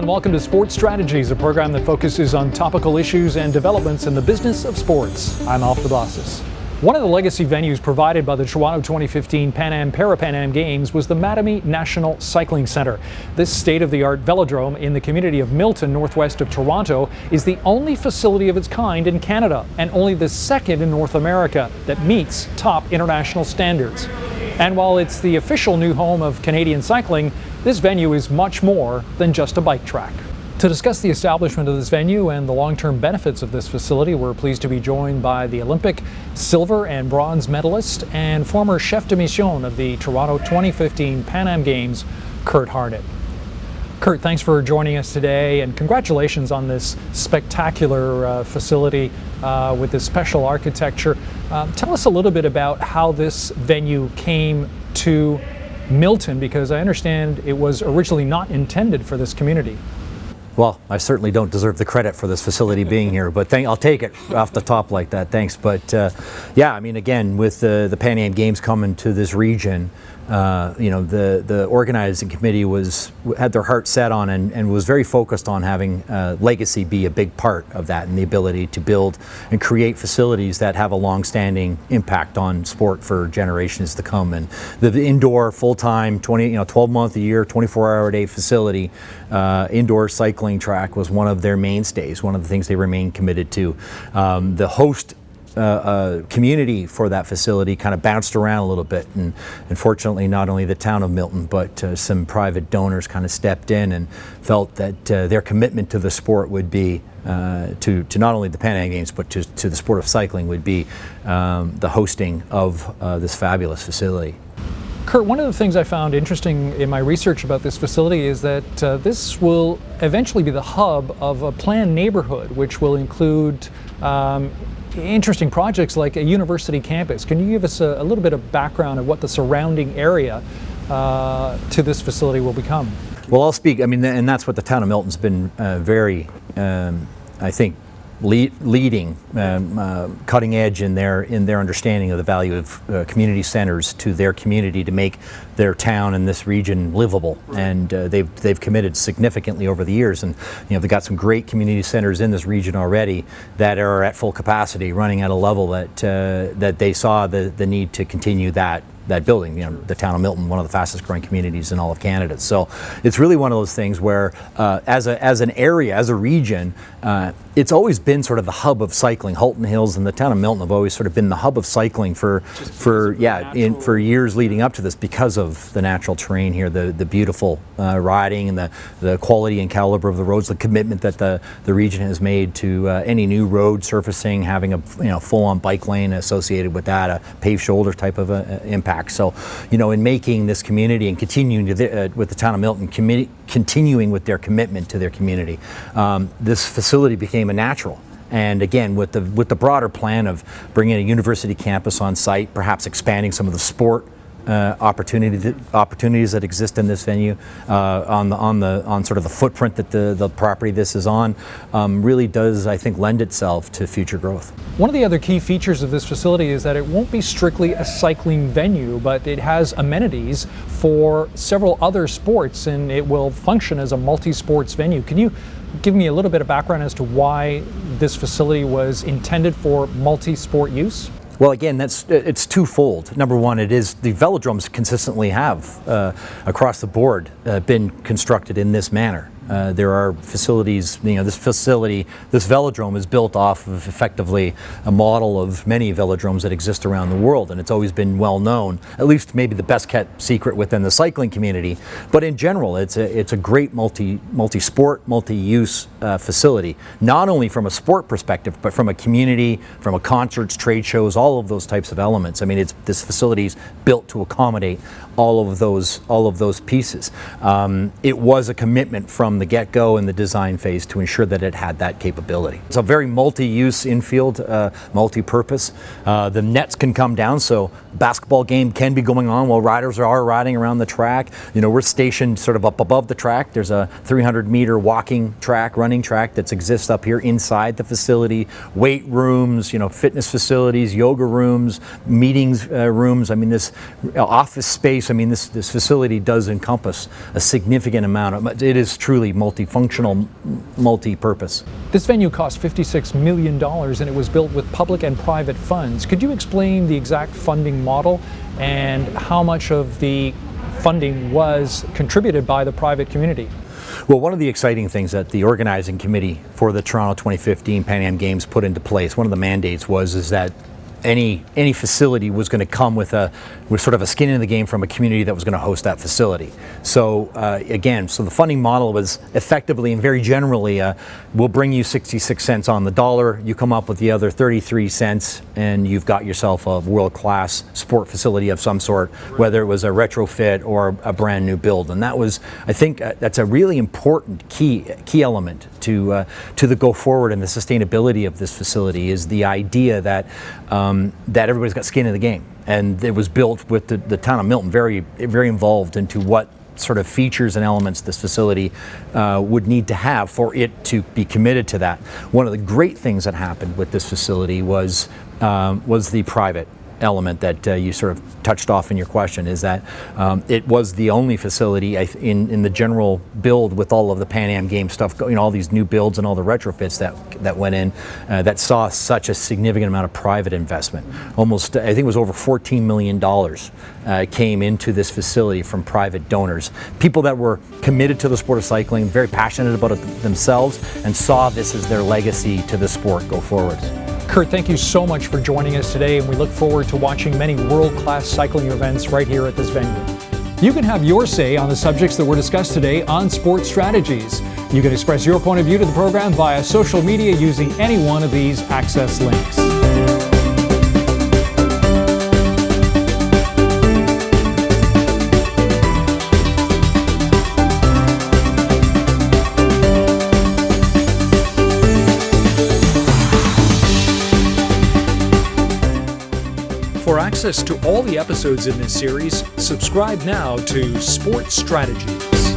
and welcome to Sports Strategies, a program that focuses on topical issues and developments in the business of sports. I'm Alf de Blassis. One of the legacy venues provided by the Toronto 2015 Pan Am Para-Pan Am Games was the Mattamy National Cycling Centre. This state-of-the-art velodrome in the community of Milton, northwest of Toronto, is the only facility of its kind in Canada and only the second in North America that meets top international standards. And while it's the official new home of Canadian cycling, this venue is much more than just a bike track. To discuss the establishment of this venue and the long-term benefits of this facility, we're pleased to be joined by the Olympic silver and bronze medalist and former chef de mission of the Toronto 2015 Pan Am Games, Kurt Harnett. Kurt, thanks for joining us today, and congratulations on this spectacular facility with this special architecture. Tell us a little bit about how this venue came to Milton, because I understand it was originally not intended for this community. Well, I certainly don't deserve the credit for this facility being here, but I'll take it off the top like that, thanks. But yeah, I mean, again, with the Pan Am Games coming to this region, the organizing committee had their heart set on and was very focused on having legacy be a big part of that, and the ability to build and create facilities that have a long-standing impact on sport for generations to come. And the indoor, full-time, 12-month a year, 24-hour-a-day facility, indoor cycling track was one of their mainstays, one of the things they remain committed to. The host community for that facility kind of bounced around a little bit, and unfortunately not only the town of Milton but some private donors kind of stepped in and felt that their commitment to the sport would be to not only the Pan Am Games but to the sport of cycling would be the hosting of this fabulous facility. Kurt, one of the things I found interesting in my research about this facility is that this will eventually be the hub of a planned neighborhood, which will include interesting projects like a university campus. Can you give us a little bit of background of what the surrounding area to this facility will become? Well, I'll speak, and that's what the town of Milton's been very, I think, leading, cutting edge in their understanding of the value of community centers to their community to make their town and this region livable. And they've committed significantly over the years, and they've got some great community centers in this region already that are at full capacity, running at a level that they saw the need to continue that building. The town of Milton, one of the fastest growing communities in all of Canada. So it's really one of those things where as an area, as a region, it's always been sort of the hub of cycling. Halton Hills and the town of Milton have always sort of been the hub of cycling for years leading up to this, because of the natural terrain here, the beautiful riding and the quality and caliber of the roads, the commitment that the region has made to any new road surfacing, having a full-on bike lane associated with that, a paved shoulder type of impact. So, in making this community and continuing with the town of Milton, continuing with their commitment to their community, this facility became a natural. And again, with the broader plan of bringing a university campus on site, perhaps expanding some of the sport opportunities that exist in this venue on sort of the footprint that the property this is on, really does, I think, lend itself to future growth. One of the other key features of this facility is that it won't be strictly a cycling venue, but it has amenities for several other sports, and it will function as a multi-sports venue. Can you give me a little bit of background as to why this facility was intended for multi-sport use? Well, again, it's twofold. Number one, it is the velodromes consistently have across the board been constructed in this manner. There are facilities, this velodrome is built off of effectively a model of many velodromes that exist around the world, and it's always been well known, at least maybe the best kept secret within the cycling community. But in general, it's a great multi-sport, multi-use facility, not only from a sport perspective, but from a community, from a concerts, trade shows, all of those types of elements. I mean, this facility's built to accommodate all of those pieces. It was a commitment from the get-go in the design phase to ensure that it had that capability. It's a very multi-use infield, multi-purpose. The nets can come down, so basketball game can be going on while riders are riding around the track. We're stationed sort of up above the track. There's a 300-meter walking track, running track that exists up here inside the facility. Weight rooms, fitness facilities, yoga rooms, meetings rooms. I mean, this office space. I mean, this facility does encompass a significant amount of. It is truly really multifunctional, multi-purpose. This venue cost $56 million and it was built with public and private funds. Could you explain the exact funding model and how much of the funding was contributed by the private community? Well, one of the exciting things that the organizing committee for the Toronto 2015 Pan Am Games put into place, one of the mandates was that any facility was going to come with sort of a skin in the game from a community that was going to host that facility. So so the funding model was effectively and very generally, we'll bring you 66 cents on the dollar, you come up with the other 33 cents, and you've got yourself a world-class sport facility of some sort, whether it was a retrofit or a brand new build. And that was, I think, that's a really important key element to the go forward and the sustainability of this facility, is the idea that that everybody's got skin in the game. And it was built with the town of Milton very, very involved into what sort of features and elements this facility would need to have for it to be committed to that. One of the great things that happened with this facility was the private element that you sort of touched off in your question, is that it was the only facility in the general build with all of the Pan Am game stuff, all these new builds and all the retrofits that went in, that saw such a significant amount of private investment. Almost, I think it was over $14 million came into this facility from private donors. People that were committed to the sport of cycling, very passionate about it themselves, and saw this as their legacy to the sport go forward. Kurt, thank you so much for joining us today, and we look forward to watching many world-class cycling events right here at this venue. You can have your say on the subjects that were discussed today on Sports Strategies. You can express your point of view to the program via social media using any one of these access links. For access to all the episodes in this series, subscribe now to Sports Strategies.